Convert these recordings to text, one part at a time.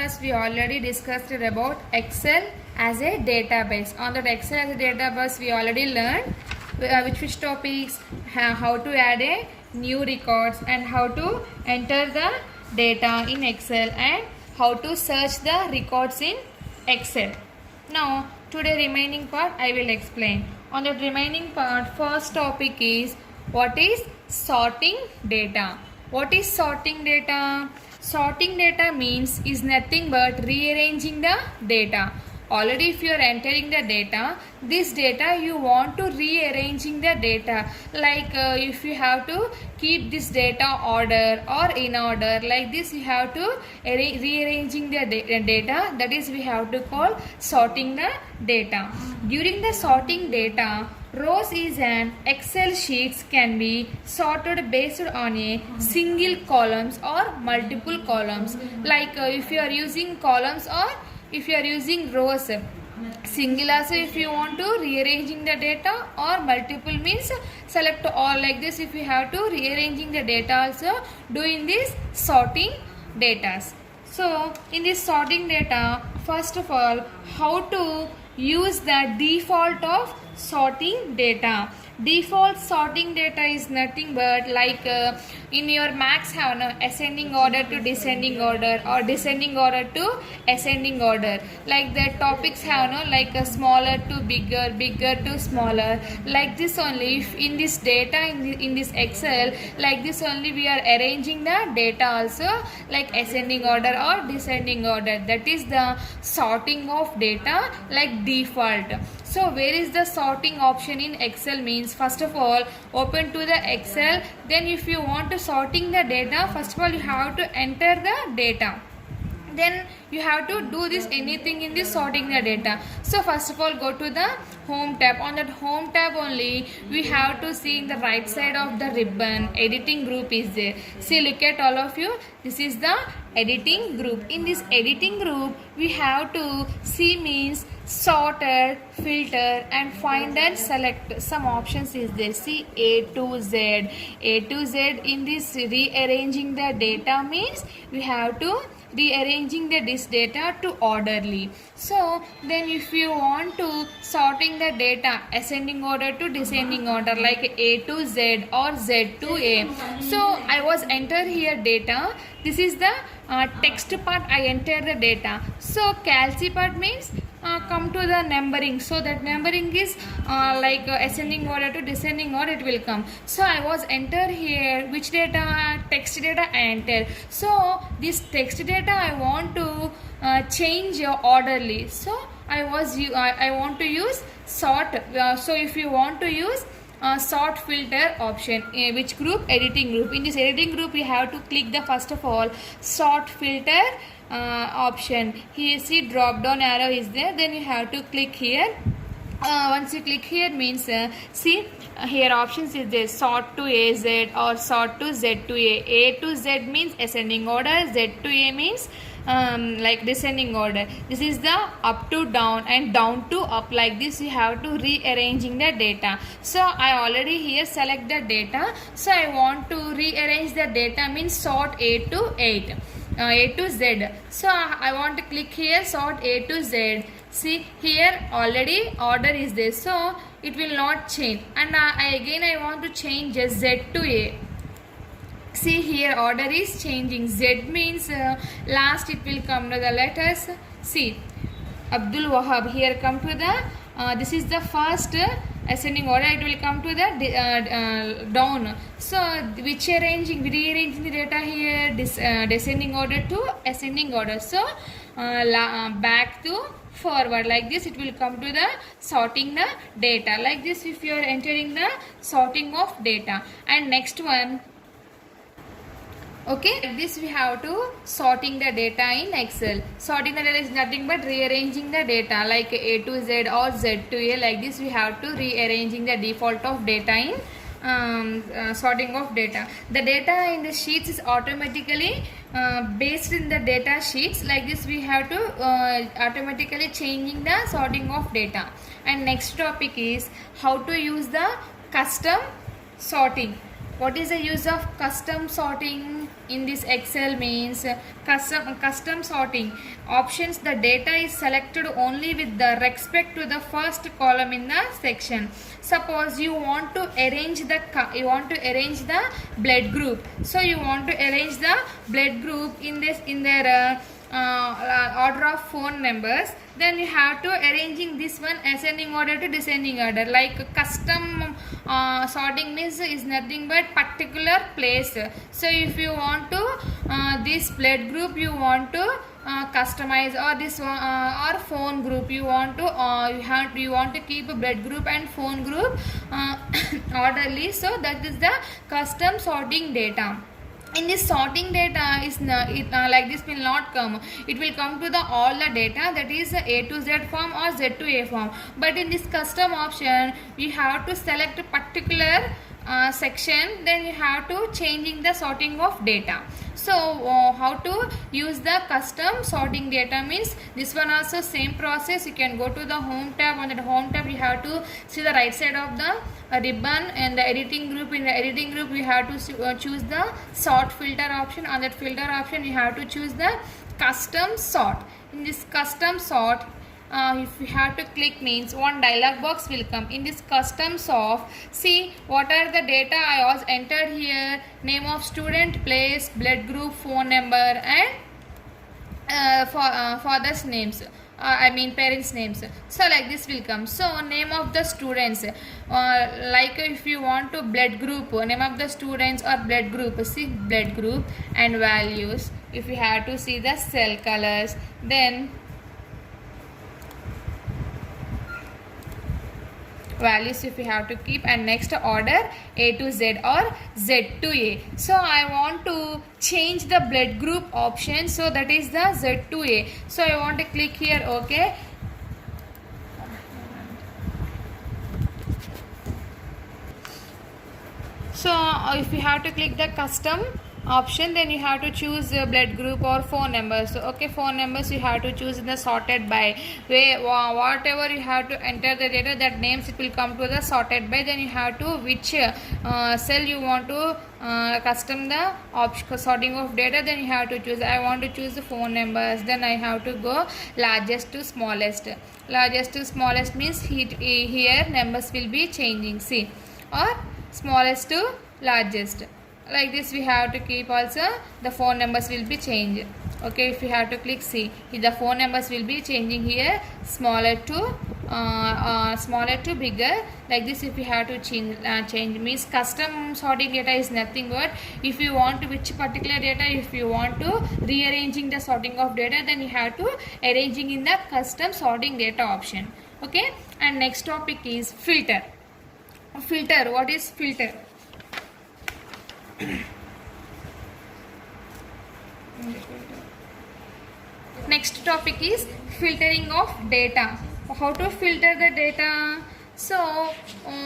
class we already discussed about Excel as a database. On that Excel as a database we already learned which topics, how to add a new records and how to enter the data in Excel and how to search the records in Excel. Now today remaining part I will explain. On that remaining part, first topic is what is sorting data. What is sorting data? Sorting data means is nothing but rearranging the data. Already if you are entering the data, this data you want to rearranging the data, like if you have to keep this data order or in order, like this you have to rearranging the data, that is we have to call sorting the data. During the sorting data, rows is an Excel sheets can be sorted based on a single columns or multiple columns, like if you are using columns or if you are using rows. Single also if you want to rearranging the data, or multiple means select all, like this if you have to rearranging the data also doing this sorting data. So in this sorting data, first of all, how to use the default of sorting data. Default sorting data is nothing but like in your max have no ascending order to descending order or descending order to ascending order, like the topics have no like a smaller to bigger, bigger to smaller, like this only. If in this data in this Excel, like this only we are arranging the data also like ascending order or descending order, that is the sorting of data like default. So where is the sorting option in Excel means, first of all open to the Excel, then if you want to sorting the data, first of all you have to enter the data, then you have to do this anything in this sorting the data. So first of all go to the home tab. On that home tab only we have to see in the right side of the ribbon editing group is there. See, look at all of you, this is the editing group. In this editing group we have to see means sorted, filter and find and select some options is there. See, A to Z. A to Z in this rearranging the data means we have to rearranging this data to orderly. So then if you want to sorting the data ascending order to descending order, like A to Z or Z to A. So I was enter here data, this is the text part, I enter the data. So calci part means come to the numbering, so that numbering is like ascending order to descending order it will come. So I was enter here which data, text data I enter. So this text data I want to change orderly, so I want to use sort. So if you want to use sort filter option, which group, editing group. In this editing group you have to click the first of all sort filter option. Here see drop down arrow is there, then you have to click here. Once you click here means see here options is there, sort to AZ or sort to Z to A. A to Z means ascending order, Z to A means like descending order. This is the up to down and down to up, like this you have to rearranging the data. So I already here select the data, so I want to rearrange the data means sort A to 8. A to Z. So I want to click here sort A to Z. See here already order is there, so it will not change, and I want to change Z to A. See here order is changing. Z means last it will come to the letters. See Abdul Wahab, here come to the this is the first ascending order, it will come to the down. So which rearranging the data here, descending order to ascending order. So back to forward, like this it will come to the sorting the data, like this if you are entering the sorting of data. And next one, okay, like this we have to sorting the data in Excel. Sorting the data is nothing but rearranging the data like A to Z or Z to A, like this we have to rearranging the default of data in sorting of data. The data in the sheets is automatically based in the data sheets, like this we have to automatically changing the sorting of data. And next topic is how to use the custom sorting. What is the use of custom sorting? in this Excel means custom sorting options. The data is selected only with the respect to the first column in the section. Suppose you want to arrange the blood group, so you want to arrange the blood group in their order of phone numbers, then you have to arranging this one ascending order to descending order. Like custom sorting means is nothing but particular place. So if you want to this blood group you want to customize, or this or phone group you want to you want to keep a blood group and phone group orderly, so that is the custom sorting data. In this sorting data is like this will not come, it will come to the all the data, that is A to Z form or Z to A form. But in this custom option you have to select a particular section, then you have to changing the sorting of data. So how to use the custom sorting data means this one also same process. You can go to the home tab. On the home tab you have to see the right side of the ribbon and the editing group. In the editing group you have to choose the sort filter option. On that filter option you have to choose the custom sort. In this custom sort, if you have to click means one dialog box will come. In this custom sort, see what are the data I was entered here: name of student, place, blood group, phone number, and father's names. I mean parents names. So like this will come. So name of the students, like if you want to blood group, name of the students or blood group, see blood group and values. If you have to see the cell colors, then values if you have to keep, and next order A to Z or Z to A. So I want to change the blood group option, so that is the Z to A. So I want to click here OK. So if you have to click the custom option, then you have to choose blood group or phone numbers. So okay, phone numbers you have to choose in the sorted by way, whatever you have to enter the data, that names it will come to the sorted by. Then you have to which cell you want to custom the sorting of data, then you have to choose. I want to choose the phone numbers, then I have to go largest to smallest. Largest to smallest means here numbers will be changing, see, or smallest to largest. Like this we have to keep. Also the phone numbers will be changed. Okay, if you have to click see, the phone numbers will be changing here, smaller to bigger. Like this if you have to change means custom sorting data is nothing but if you want to which particular data, if you want to rearranging the sorting of data, then you have to arranging in the custom sorting data option. Okay, and next topic is filter. Filter, what is filter? Next topic is filtering of data. How to filter the data? So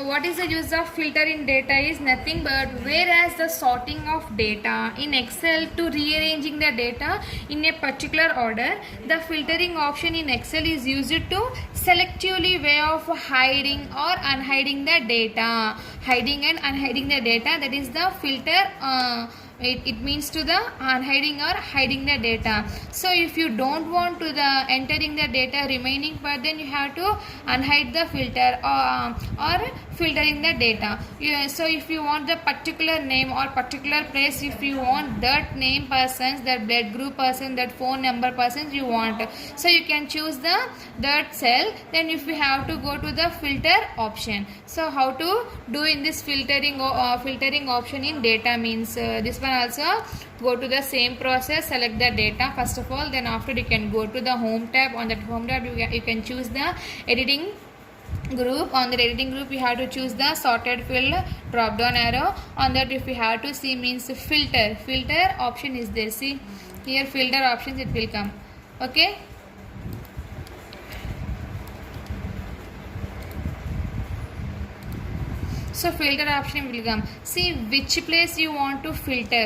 what is the use of filter in data is nothing but whereas the sorting of data in Excel to rearranging the data in a particular order, the filtering option in Excel is used to selectively way of hiding or unhiding the data. Hiding and unhiding the data, that is the filter. It means to the unhiding or hiding the data. So if you don't want to the entering the data remaining part, then you have to unhide the filter or filtering the data. So if you want the particular name or particular place, if you want that name persons, that blood group person, that phone number persons you want, so you can choose that cell. Then if you have to go to the filter option. So how to do in this filtering option in data means this one also go to the same process, select the data first of all, then after you can go to the home tab. On that home tab you can choose the editing group. On the editing group you have to choose the sorted field drop down arrow. On that if you have to see means filter option is there, see here filter options it will come. Okay, so filter option will come. See which place you want to filter,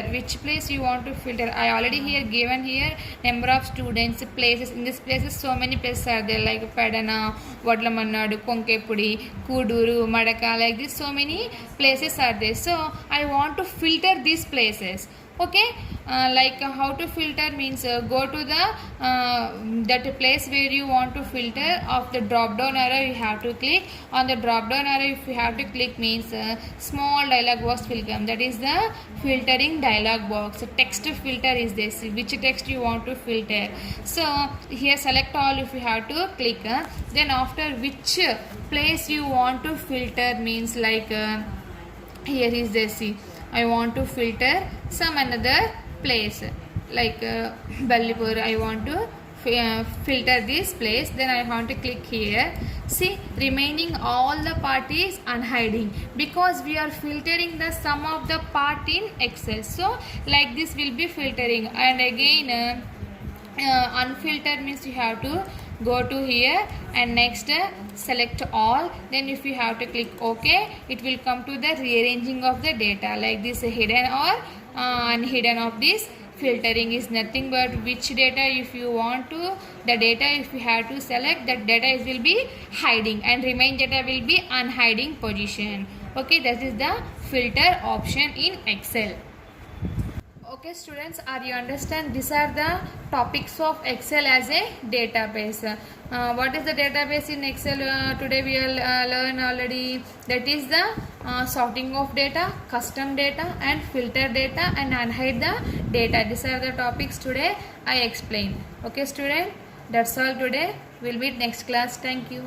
I already here given here number of students, places. In this places so many places are there like Padana, Vadlamannadu, Konkepudi, Kuduru, Madaka, like this so many places are there. So I want to filter these places. Okay, like how to filter means go to the that place where you want to filter. Of the drop down arrow you have to click. On the drop down arrow if you have to click means small dialog box will come, that is the filtering dialog box. Text filter is this, which text you want to filter. So here select all if you have to click. Then after which place you want to filter means like here is this, see, I want to filter some another place like Ballipur. I want to filter this place, then I want to click here. See, remaining all the part is unhiding because we are filtering the sum of the part in Excel. So like this will be filtering. And again unfiltered means you have to go to here and next select all. Then if you have to click OK, it will come to the rearranging of the data like this, hidden or unhidden of this. Filtering is nothing but which data if you want to, the data if you have to select, that data will be hiding and remain data will be unhiding position. Okay, that is the filter option in Excel. Okay students, are you understand? These are the topics of Excel as a database. What is the database in Excel? Today we will learn already. That is the sorting of data, custom data and filter data and unhide the data. These are the topics today I explained. Okay student, that's all today. We'll meet next class. Thank you.